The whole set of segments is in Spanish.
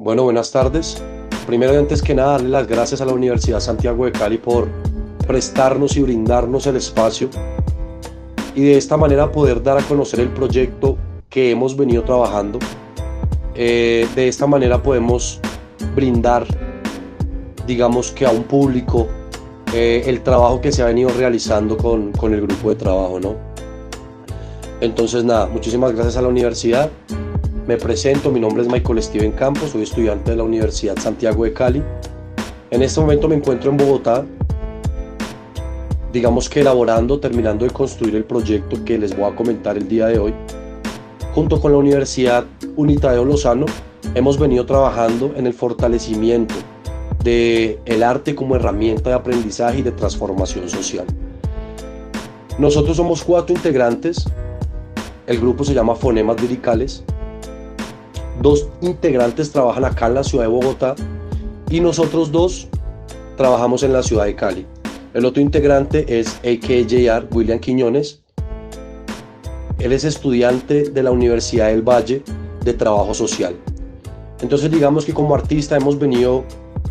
Bueno, buenas tardes. Primero y antes que nada, darle las gracias a la Universidad Santiago de Cali por prestarnos y brindarnos el espacio y de esta manera poder dar a conocer el proyecto que hemos venido trabajando. De esta manera podemos brindar, digamos que a un público, el trabajo que se ha venido realizando con el grupo de trabajo, ¿no? Entonces nada, muchísimas gracias a la universidad. Me presento, mi nombre es Michael Steven Campos, soy estudiante de la Universidad Santiago de Cali. En este momento me encuentro en Bogotá, digamos que elaborando, terminando de construir el proyecto que les voy a comentar el día de hoy. Junto con la Universidad Unitario Lozano, hemos venido trabajando en el fortalecimiento del arte como herramienta de aprendizaje y de transformación social. Nosotros somos 4 integrantes, el grupo se llama Fonemas Liricales. 2 integrantes trabajan acá en la ciudad de Bogotá y nosotros 2 trabajamos en la ciudad de Cali. El otro integrante es AKJR, William Quiñones. Él es estudiante de la Universidad del Valle de Trabajo Social. Entonces digamos que como artista hemos venido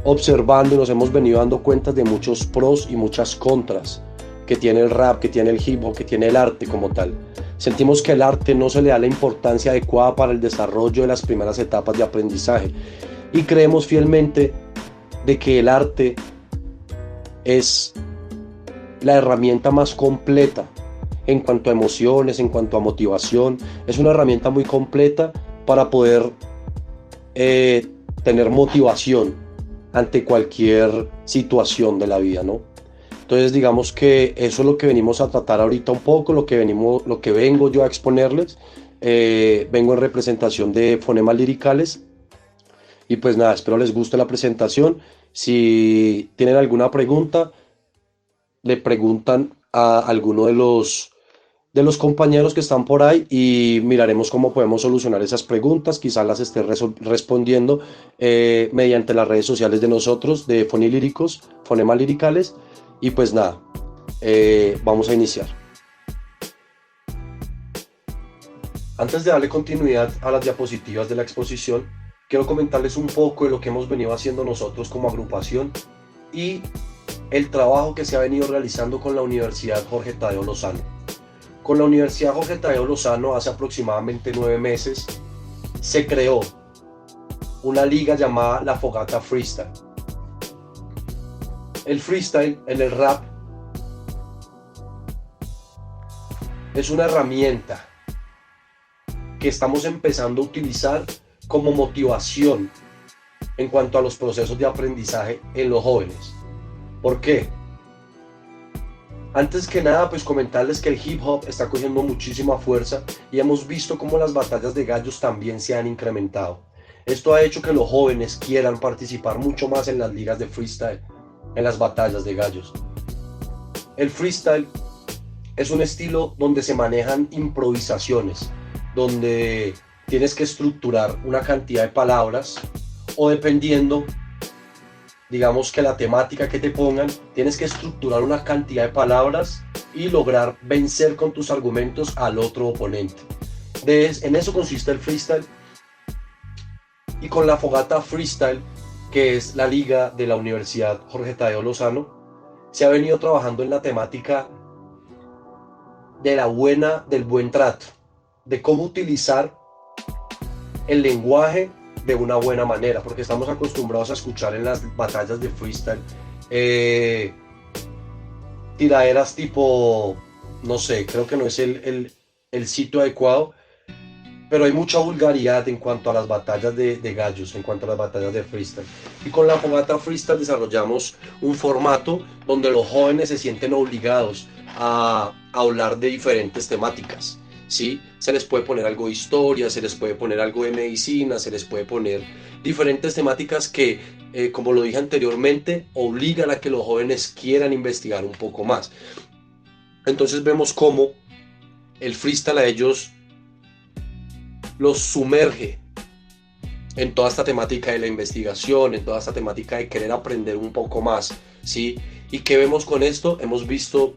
observando y nos hemos venido dando cuenta de muchos pros y muchas contras que tiene el rap, que tiene el hip hop, que tiene el arte como tal. Sentimos que el arte no se le da la importancia adecuada para el desarrollo de las primeras etapas de aprendizaje y creemos fielmente de que el arte es la herramienta más completa en cuanto a emociones, en cuanto a motivación. Es una herramienta muy completa para poder tener motivación ante cualquier situación de la vida, ¿no? Entonces digamos que eso es lo que venimos a tratar ahorita un poco, lo que vengo yo a exponerles. Vengo en representación de Fonemas Liricales y pues nada, espero les guste la presentación. Si tienen alguna pregunta, le preguntan a alguno de los compañeros que están por ahí y miraremos cómo podemos solucionar esas preguntas. Quizás las esté respondiendo mediante las redes sociales de nosotros, de Fonilíricos, Fonemas Liricales. Y pues nada, vamos a iniciar. Antes de darle continuidad a las diapositivas de la exposición, quiero comentarles un poco de lo que hemos venido haciendo nosotros como agrupación y el trabajo que se ha venido realizando con la Universidad Jorge Tadeo Lozano. Con la Universidad Jorge Tadeo Lozano, hace aproximadamente 9 meses, se creó una liga llamada La Fogata Freestyle. El freestyle en el rap es una herramienta que estamos empezando a utilizar como motivación en cuanto a los procesos de aprendizaje en los jóvenes. ¿Por qué? Antes que nada, pues comentarles que el hip hop está cogiendo muchísima fuerza y hemos visto cómo las batallas de gallos también se han incrementado. Esto ha hecho que los jóvenes quieran participar mucho más en las ligas de freestyle, en las batallas de gallos. El freestyle es un estilo donde se manejan improvisaciones, donde tienes que estructurar una cantidad de palabras o dependiendo, digamos que la temática que te pongan, tienes que estructurar una cantidad de palabras y lograr vencer con tus argumentos al otro oponente. En eso consiste el freestyle. Y con la Fogata Freestyle, que es la liga de la Universidad Jorge Tadeo Lozano, se ha venido trabajando en la temática del buen trato, de cómo utilizar el lenguaje de una buena manera, porque estamos acostumbrados a escuchar en las batallas de freestyle tiraderas tipo, no sé, creo que no es el sitio adecuado, pero hay mucha vulgaridad en cuanto a las batallas de gallos, en cuanto a las batallas de freestyle. Y con la Fogata Freestyle desarrollamos un formato donde los jóvenes se sienten obligados a hablar de diferentes temáticas, ¿sí? Se les puede poner algo de historia, se les puede poner algo de medicina, se les puede poner diferentes temáticas que, como lo dije anteriormente, obligan a que los jóvenes quieran investigar un poco más. Entonces vemos cómo el freestyle a ellos los sumerge en toda esta temática de la investigación, en toda esta temática de querer aprender un poco más, ¿sí? ¿Y qué vemos con esto? Hemos visto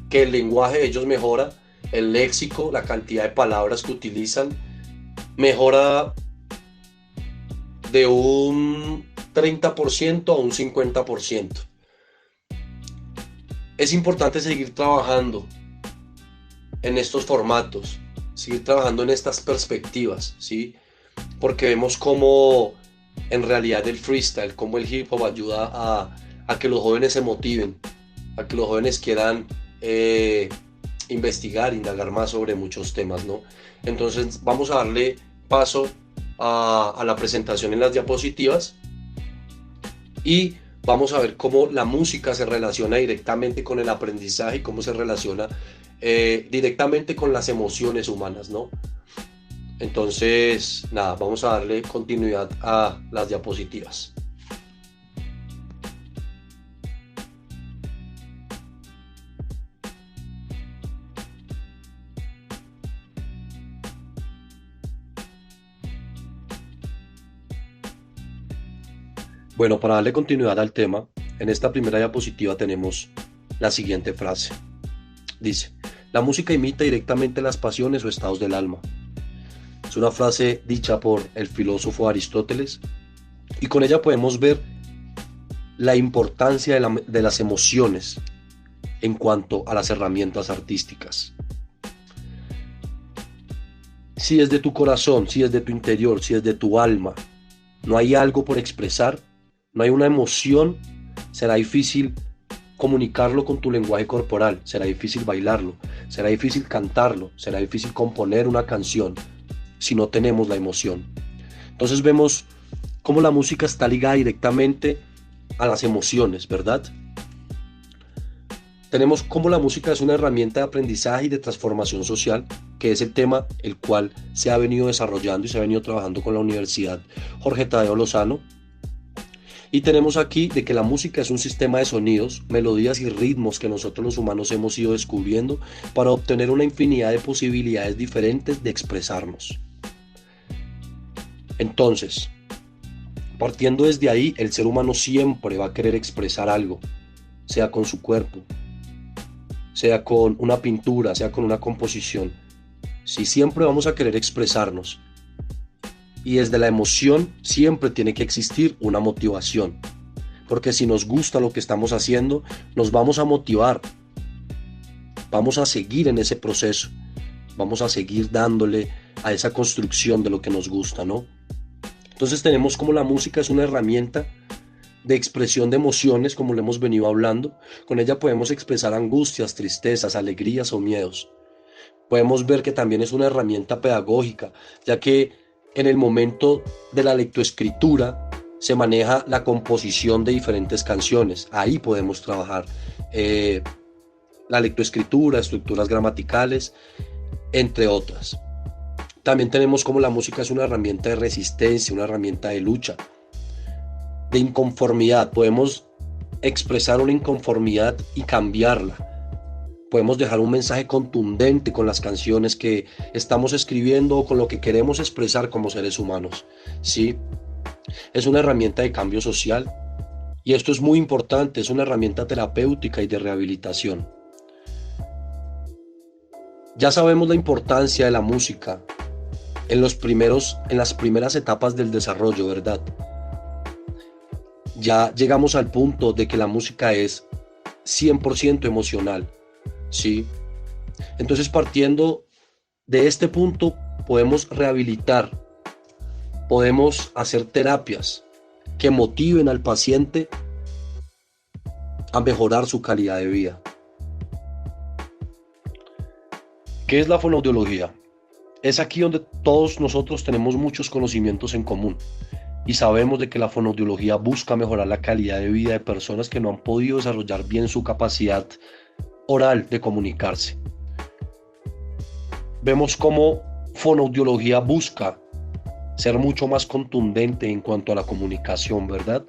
que el lenguaje de ellos mejora, el léxico, la cantidad de palabras que utilizan, mejora de un 30% a un 50%. Es importante seguir trabajando en estos formatos, seguir trabajando en estas perspectivas, ¿sí? Porque vemos cómo en realidad el freestyle, cómo el hip hop ayuda a que los jóvenes se motiven, a que los jóvenes quieran investigar, indagar más sobre muchos temas, ¿no? Entonces vamos a darle paso a la presentación en las diapositivas y vamos a ver cómo la música se relaciona directamente con el aprendizaje y cómo se relaciona directamente con las emociones humanas, ¿no? Entonces, nada, vamos a darle continuidad a las diapositivas. Bueno, para darle continuidad al tema, en esta primera diapositiva tenemos la siguiente frase. Dice, la música imita directamente las pasiones o estados del alma. Es una frase dicha por el filósofo Aristóteles y con ella podemos ver la importancia de las emociones en cuanto a las herramientas artísticas. Si es de tu corazón, si es de tu interior, si es de tu alma, no hay algo por expresar, no hay una emoción, será difícil comunicarlo con tu lenguaje corporal, será difícil bailarlo, será difícil cantarlo, será difícil componer una canción si no tenemos la emoción. Entonces vemos cómo la música está ligada directamente a las emociones, ¿verdad? Tenemos cómo la música es una herramienta de aprendizaje y de transformación social, que es el tema el cual se ha venido desarrollando y se ha venido trabajando con la Universidad Jorge Tadeo Lozano. Y tenemos aquí de que la música es un sistema de sonidos, melodías y ritmos que nosotros los humanos hemos ido descubriendo para obtener una infinidad de posibilidades diferentes de expresarnos. Entonces, partiendo desde ahí, el ser humano siempre va a querer expresar algo, sea con su cuerpo, sea con una pintura, sea con una composición. Sí, siempre vamos a querer expresarnos. Y desde la emoción siempre tiene que existir una motivación. Porque si nos gusta lo que estamos haciendo, nos vamos a motivar. Vamos a seguir en ese proceso. Vamos a seguir dándole a esa construcción de lo que nos gusta, ¿no? Entonces tenemos como la música es una herramienta de expresión de emociones, como lo hemos venido hablando. Con ella podemos expresar angustias, tristezas, alegrías o miedos. Podemos ver que también es una herramienta pedagógica, ya que en el momento de la lectoescritura se maneja la composición de diferentes canciones. Ahí podemos trabajar la lectoescritura, estructuras gramaticales, entre otras. También tenemos como la música es una herramienta de resistencia, una herramienta de lucha, de inconformidad. Podemos expresar una inconformidad y cambiarla. Podemos dejar un mensaje contundente con las canciones que estamos escribiendo o con lo que queremos expresar como seres humanos, ¿sí? Es una herramienta de cambio social y esto es muy importante, es una herramienta terapéutica y de rehabilitación. Ya sabemos la importancia de la música en las primeras etapas del desarrollo, ¿verdad? Ya llegamos al punto de que la música es 100% emocional. ¿Sí? Entonces, partiendo de este punto, podemos rehabilitar, podemos hacer terapias que motiven al paciente a mejorar su calidad de vida. ¿Qué es la fonoaudiología? Es aquí donde todos nosotros tenemos muchos conocimientos en común y sabemos de que la fonoaudiología busca mejorar la calidad de vida de personas que no han podido desarrollar bien su capacidad oral de comunicarse. Vemos cómo fonoaudiología busca ser mucho más contundente en cuanto a la comunicación, ¿verdad?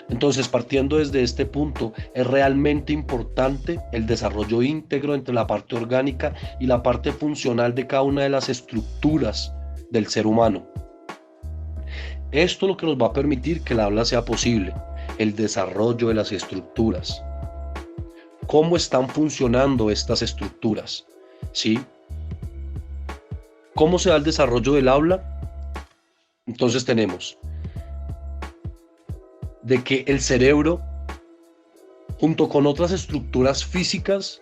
Entonces, partiendo desde este punto, es realmente importante el desarrollo íntegro entre la parte orgánica y la parte funcional de cada una de las estructuras del ser humano. Esto es lo que nos va a permitir que el habla sea posible, el desarrollo de las estructuras. ¿Cómo están funcionando estas estructuras? ¿Sí? ¿Cómo se da el desarrollo del habla? Entonces tenemos de que el cerebro, junto con otras estructuras físicas,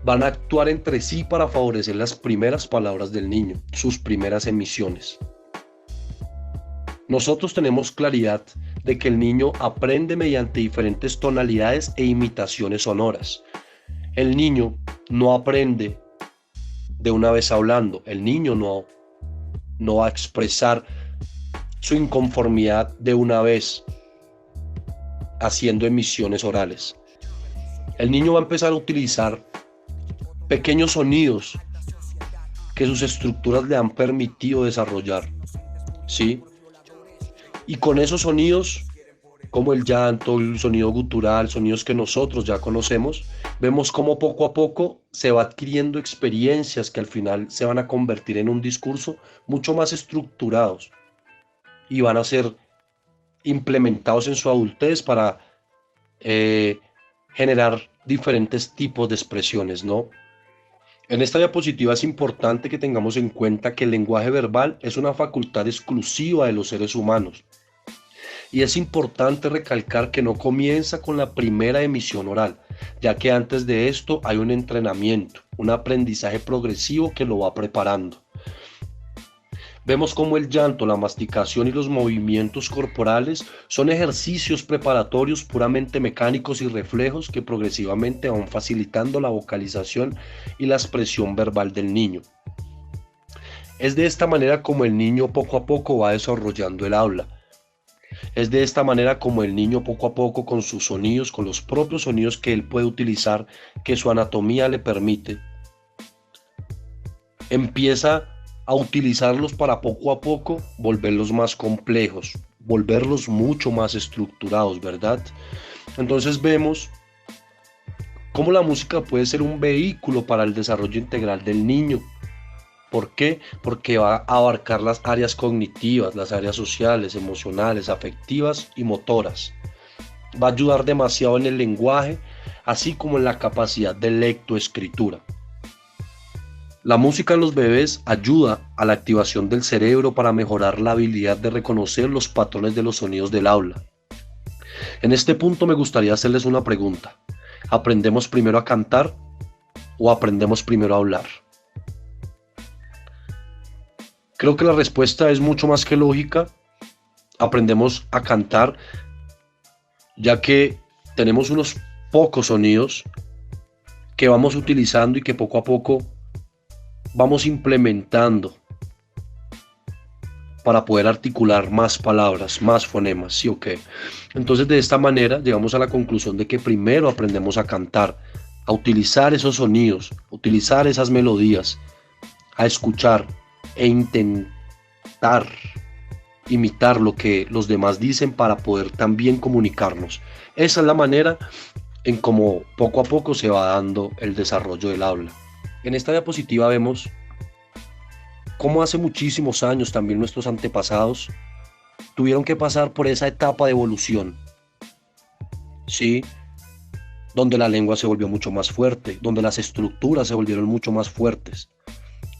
van a actuar entre sí para favorecer las primeras palabras del niño, sus primeras emisiones. Nosotros tenemos claridad de que el niño aprende mediante diferentes tonalidades e imitaciones sonoras. El niño no aprende de una vez hablando, el niño no va a expresar su inconformidad de una vez haciendo emisiones orales. El niño va a empezar a utilizar pequeños sonidos que sus estructuras le han permitido desarrollar, ¿sí? Y con esos sonidos, como el llanto, el sonido gutural, sonidos que nosotros ya conocemos, vemos cómo poco a poco se va adquiriendo experiencias que al final se van a convertir en un discurso mucho más estructurados y van a ser implementados en su adultez para generar diferentes tipos de expresiones, ¿no? En esta diapositiva es importante que tengamos en cuenta que el lenguaje verbal es una facultad exclusiva de los seres humanos. Y es importante recalcar que no comienza con la primera emisión oral, ya que antes de esto hay un entrenamiento, un aprendizaje progresivo que lo va preparando. Vemos cómo el llanto, la masticación y los movimientos corporales son ejercicios preparatorios puramente mecánicos y reflejos que progresivamente van facilitando la vocalización y la expresión verbal del niño. Es de esta manera como el niño poco a poco va desarrollando el habla. Es de esta manera como el niño poco a poco con sus sonidos, con los propios sonidos que él puede utilizar, que su anatomía le permite, empieza a utilizarlos para poco a poco volverlos más complejos, volverlos mucho más estructurados, ¿verdad? Entonces vemos cómo la música puede ser un vehículo para el desarrollo integral del niño. ¿Por qué? Porque va a abarcar las áreas cognitivas, las áreas sociales, emocionales, afectivas y motoras. Va a ayudar demasiado en el lenguaje, así como en la capacidad de lectoescritura. La música en los bebés ayuda a la activación del cerebro para mejorar la habilidad de reconocer los patrones de los sonidos del habla. En este punto me gustaría hacerles una pregunta. ¿Aprendemos primero a cantar o aprendemos primero a hablar? Creo que la respuesta es mucho más que lógica. Aprendemos a cantar, ya que tenemos unos pocos sonidos que vamos utilizando y que poco a poco vamos implementando para poder articular más palabras, más fonemas, ¿sí o qué? Entonces de esta manera llegamos a la conclusión de que primero aprendemos a cantar, a utilizar esos sonidos, a utilizar esas melodías, a escuchar e intentar imitar lo que los demás dicen para poder también comunicarnos. Esa es la manera en cómo poco a poco se va dando el desarrollo del habla. En esta diapositiva vemos cómo hace muchísimos años también nuestros antepasados tuvieron que pasar por esa etapa de evolución, ¿sí? Donde la lengua se volvió mucho más fuerte, donde las estructuras se volvieron mucho más fuertes,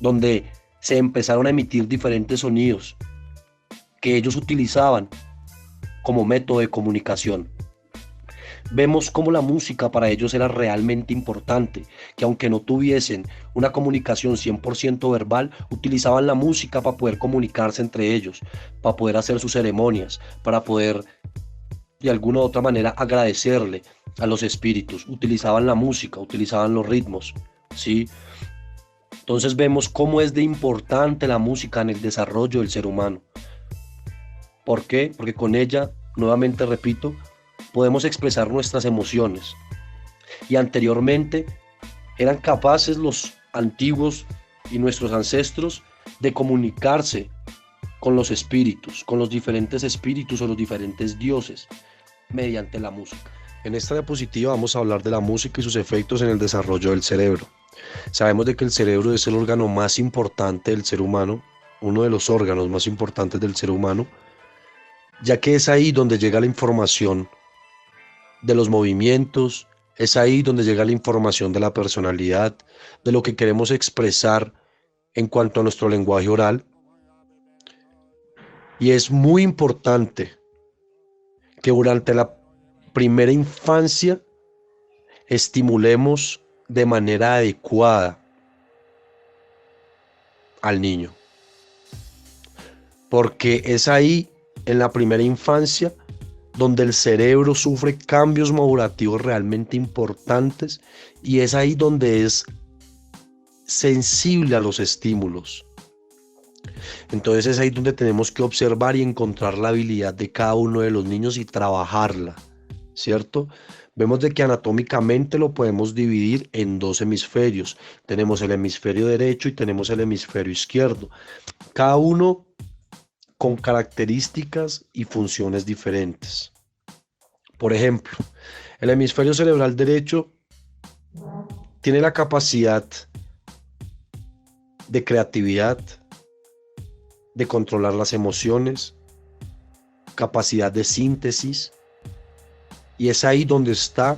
donde se empezaron a emitir diferentes sonidos que ellos utilizaban como método de comunicación. Vemos cómo la música para ellos era realmente importante, que aunque no tuviesen una comunicación 100% verbal, utilizaban la música para poder comunicarse entre ellos, para poder hacer sus ceremonias, para poder de alguna u otra manera agradecerle a los espíritus. Utilizaban la música, utilizaban los ritmos, ¿sí? Entonces vemos cómo es de importante la música en el desarrollo del ser humano. ¿Por qué? Porque con ella, nuevamente repito, podemos expresar nuestras emociones. Y anteriormente eran capaces los antiguos y nuestros ancestros de comunicarse con los espíritus, con los diferentes espíritus o los diferentes dioses, mediante la música. En esta diapositiva vamos a hablar de la música y sus efectos en el desarrollo del cerebro. Sabemos de que el cerebro es el órgano más importante del ser humano, uno de los órganos más importantes del ser humano, ya que es ahí donde llega la información de los movimientos, es ahí donde llega la información de la personalidad, de lo que queremos expresar en cuanto a nuestro lenguaje oral. Y es muy importante que durante la primera infancia estimulemos de manera adecuada al niño, porque es ahí, en la primera infancia, donde el cerebro sufre cambios madurativos realmente importantes y es ahí donde es sensible a los estímulos. Entonces es ahí donde tenemos que observar y encontrar la habilidad de cada uno de los niños y trabajarla, ¿cierto? Vemos de que anatómicamente lo podemos dividir en dos hemisferios. Tenemos el hemisferio derecho y tenemos el hemisferio izquierdo. Cada uno con características y funciones diferentes. Por ejemplo, el hemisferio cerebral derecho tiene la capacidad de creatividad, de controlar las emociones, capacidad de síntesis, y es ahí donde está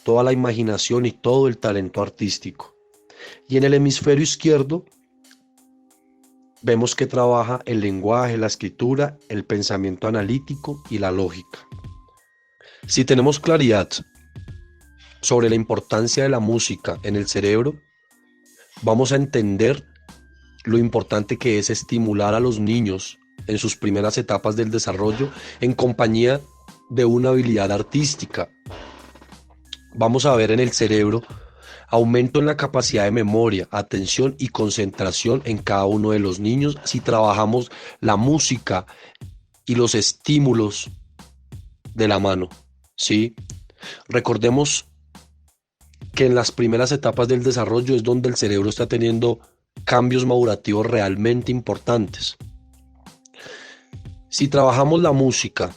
toda la imaginación y todo el talento artístico. Y en el hemisferio izquierdo vemos que trabaja el lenguaje, la escritura, el pensamiento analítico y la lógica. Si tenemos claridad sobre la importancia de la música en el cerebro, vamos a entender lo importante que es estimular a los niños en sus primeras etapas del desarrollo en compañía de una habilidad artística. Vamos a ver en el cerebro aumento en la capacidad de memoria, atención y concentración en cada uno de los niños si trabajamos la música y los estímulos de la mano, ¿sí? Recordemos que en las primeras etapas del desarrollo es donde el cerebro está teniendo cambios madurativos realmente importantes. Si trabajamos la música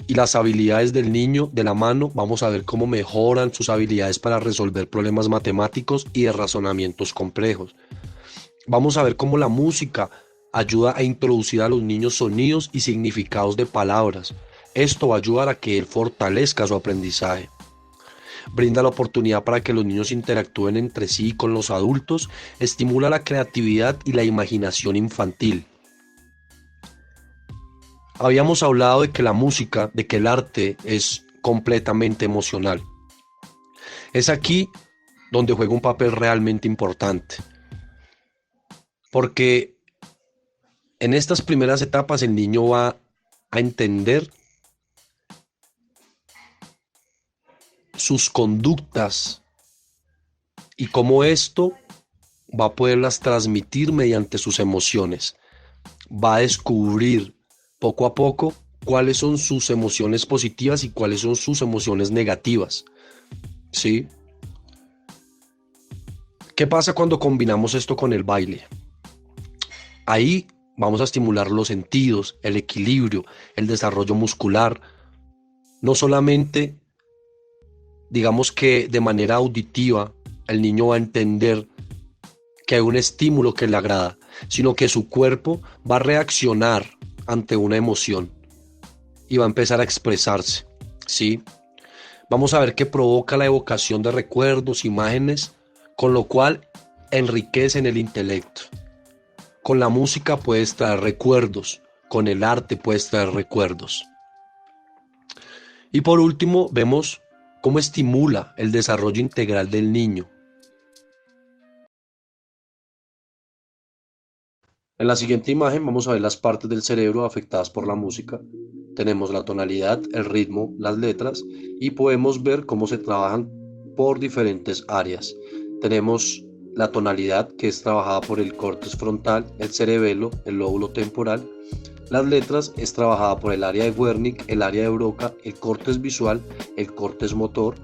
y las habilidades del niño de la mano, vamos a ver cómo mejoran sus habilidades para resolver problemas matemáticos y de razonamientos complejos. Vamos a ver cómo la música ayuda a introducir a los niños sonidos y significados de palabras. Esto va a ayudar a que él fortalezca su aprendizaje. Brinda la oportunidad para que los niños interactúen entre sí y con los adultos, estimula la creatividad y la imaginación infantil. Habíamos hablado de que la música, de que el arte es completamente emocional. Es aquí donde juega un papel realmente importante. Porque en estas primeras etapas el niño va a entender sus conductas y cómo esto va a poderlas transmitir mediante sus emociones. Va a descubrir poco a poco cuáles son sus emociones positivas y cuáles son sus emociones negativas, ¿sí? ¿Qué pasa cuando combinamos esto con el baile? Ahí vamos a estimular los sentidos, el equilibrio, el desarrollo muscular, no solamente digamos que de manera auditiva el niño va a entender que hay un estímulo que le agrada, sino que su cuerpo va a reaccionar ante una emoción y va a empezar a expresarse, ¿sí? Vamos a ver que provoca la evocación de recuerdos, imágenes, con lo cual enriquecen el intelecto. Con la música puedes traer recuerdos, con el arte puedes traer recuerdos. Y por último, vemos cómo estimula el desarrollo integral del niño. En la siguiente imagen vamos a ver las partes del cerebro afectadas por la música. Tenemos la tonalidad, el ritmo, las letras y podemos ver cómo se trabajan por diferentes áreas. Tenemos la tonalidad, que es trabajada por el córtex frontal, el cerebelo, el lóbulo temporal. Las letras es trabajada por el área de Wernicke, el área de Broca, el córtex visual, el córtex motor,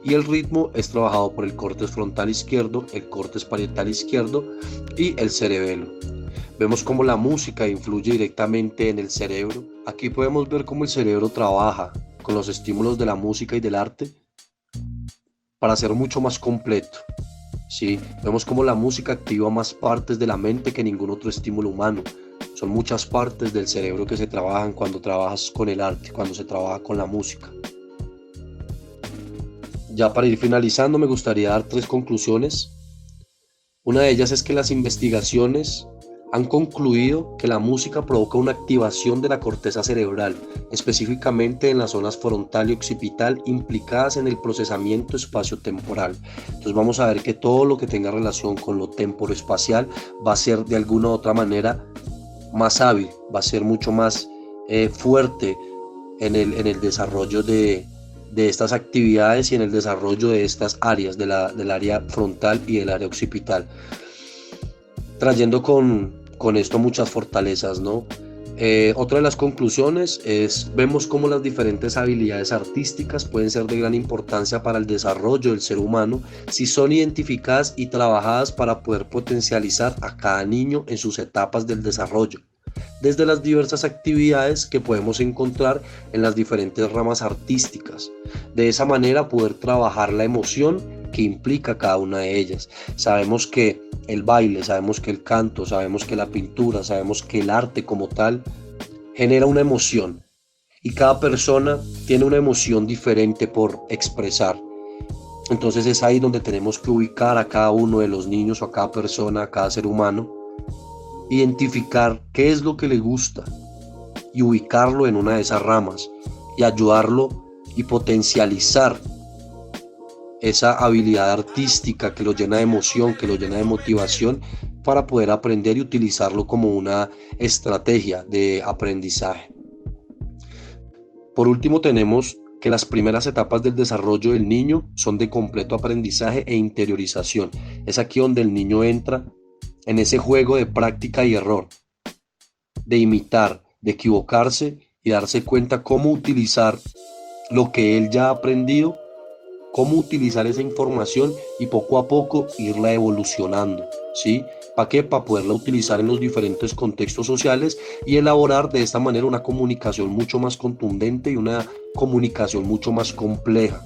y el ritmo es trabajado por el córtex frontal izquierdo, el córtex parietal izquierdo y el cerebelo. Vemos cómo la música influye directamente en el cerebro. Aquí podemos ver cómo el cerebro trabaja con los estímulos de la música y del arte para ser mucho más completo. ¿Sí? Vemos cómo la música activa más partes de la mente que ningún otro estímulo humano. Son muchas partes del cerebro que se trabajan cuando trabajas con el arte, cuando se trabaja con la música. Ya para ir finalizando, me gustaría dar 3 conclusiones. Una de ellas es que las investigaciones Han concluido que la música provoca una activación de la corteza cerebral, específicamente en las zonas frontal y occipital implicadas en el procesamiento espaciotemporal. Entonces vamos a ver que todo lo que tenga relación con lo temporoespacial va a ser de alguna u otra manera más hábil, va a ser mucho más fuerte en el desarrollo de estas actividades y en el desarrollo de estas áreas, del área frontal y del área occipital, trayendo con esto muchas fortalezas, ¿no? Otra de las conclusiones vemos cómo las diferentes habilidades artísticas pueden ser de gran importancia para el desarrollo del ser humano si son identificadas y trabajadas para poder potencializar a cada niño en sus etapas del desarrollo, desde las diversas actividades que podemos encontrar en las diferentes ramas artísticas. De esa manera poder trabajar la emoción que implica cada una de ellas. Sabemos que el baile, sabemos que el canto, sabemos que la pintura, sabemos que el arte como tal genera una emoción y cada persona tiene una emoción diferente por expresar. Entonces es ahí donde tenemos que ubicar a cada uno de los niños o a cada persona, a cada ser humano, identificar qué es lo que le gusta y ubicarlo en una de esas ramas y ayudarlo y potencializar esa habilidad artística que lo llena de emoción, que lo llena de motivación para poder aprender y utilizarlo como una estrategia de aprendizaje. Por último, tenemos que las primeras etapas del desarrollo del niño son de completo aprendizaje e interiorización. Es aquí donde el niño entra en ese juego de práctica y error, de imitar, de equivocarse y darse cuenta cómo utilizar lo que él ya ha aprendido, cómo utilizar esa información y poco a poco irla evolucionando, ¿sí? ¿Para qué? Para poderla utilizar en los diferentes contextos sociales y elaborar de esta manera una comunicación mucho más contundente y una comunicación mucho más compleja.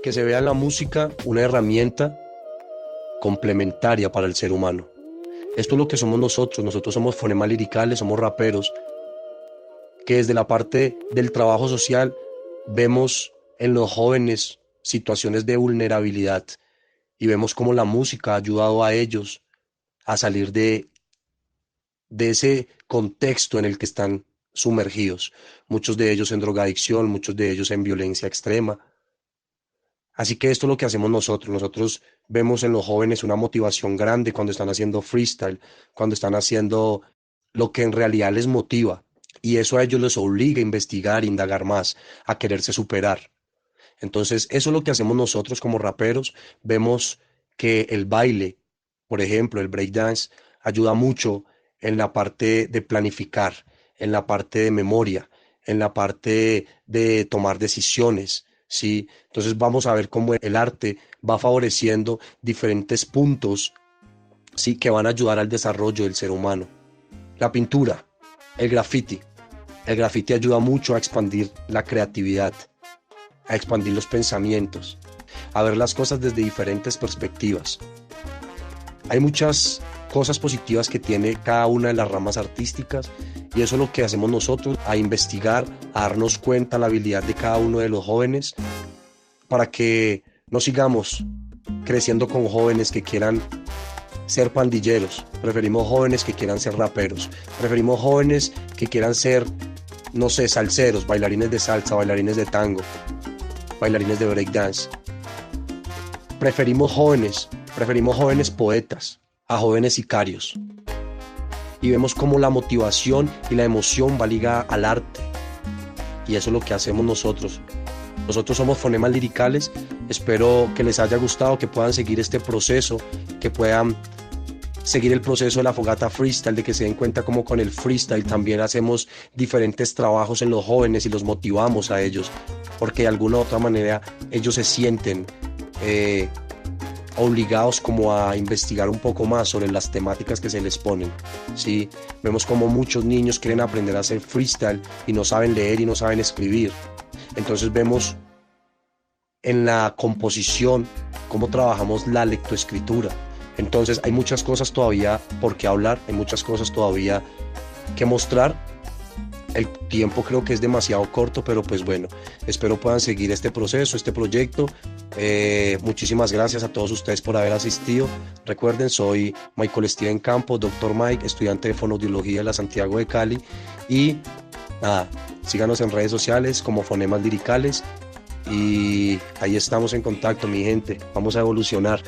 Que se vea en la música una herramienta complementaria para el ser humano. Esto es lo que somos nosotros somos fonemas liricales, somos raperos, que desde la parte del trabajo social vemos en los jóvenes situaciones de vulnerabilidad y vemos cómo la música ha ayudado a ellos a salir de ese contexto en el que están sumergidos, muchos de ellos en drogadicción, muchos de ellos en violencia extrema. Así que esto es lo que hacemos nosotros vemos en los jóvenes una motivación grande cuando están haciendo freestyle, cuando están haciendo lo que en realidad les motiva. Y eso a ellos les obliga a investigar, indagar más, a quererse superar. Entonces, eso es lo que hacemos nosotros como raperos. Vemos que el baile, por ejemplo, el breakdance, ayuda mucho en la parte de planificar, en la parte de memoria, en la parte de tomar decisiones, ¿sí? Entonces vamos a ver cómo el arte va favoreciendo diferentes puntos, ¿sí? Que van a ayudar al desarrollo del ser humano. La pintura, el graffiti. El graffiti ayuda mucho a expandir la creatividad, a expandir los pensamientos, a ver las cosas desde diferentes perspectivas. Hay muchas cosas positivas que tiene cada una de las ramas artísticas y eso es lo que hacemos nosotros, a investigar, a darnos cuenta la habilidad de cada uno de los jóvenes para que no sigamos creciendo con jóvenes que quieran ser pandilleros. Preferimos jóvenes que quieran ser raperos, preferimos jóvenes que quieran ser, no sé, salseros, bailarines de salsa, bailarines de tango, bailarines de breakdance. Preferimos jóvenes poetas a jóvenes sicarios. Y vemos cómo la motivación y la emoción va ligada al arte. Y eso es lo que hacemos nosotros. Nosotros somos fonemas liricales. Espero que les haya gustado, que puedan seguir este proceso, que puedan seguir el proceso de la fogata freestyle, de que se den cuenta cómo con el freestyle también hacemos diferentes trabajos en los jóvenes y los motivamos a ellos, porque de alguna u otra manera ellos se sienten obligados como a investigar un poco más sobre las temáticas que se les ponen, ¿sí? Vemos como muchos niños quieren aprender a hacer freestyle y no saben leer y no saben escribir. Entonces vemos en la composición cómo trabajamos la lectoescritura. Entonces hay muchas cosas todavía por qué hablar, hay muchas cosas todavía que mostrar el tiempo creo que es demasiado corto, pero pues bueno, espero puedan seguir este proceso, este proyecto. Muchísimas gracias a todos ustedes por haber asistido. Recuerden, soy Michael Steven Campos, Dr. Mike, estudiante de Fonoaudiología de la Santiago de Cali. Y nada, síganos en redes sociales como Fonemas Liricales y ahí estamos en contacto, mi gente. Vamos a evolucionar.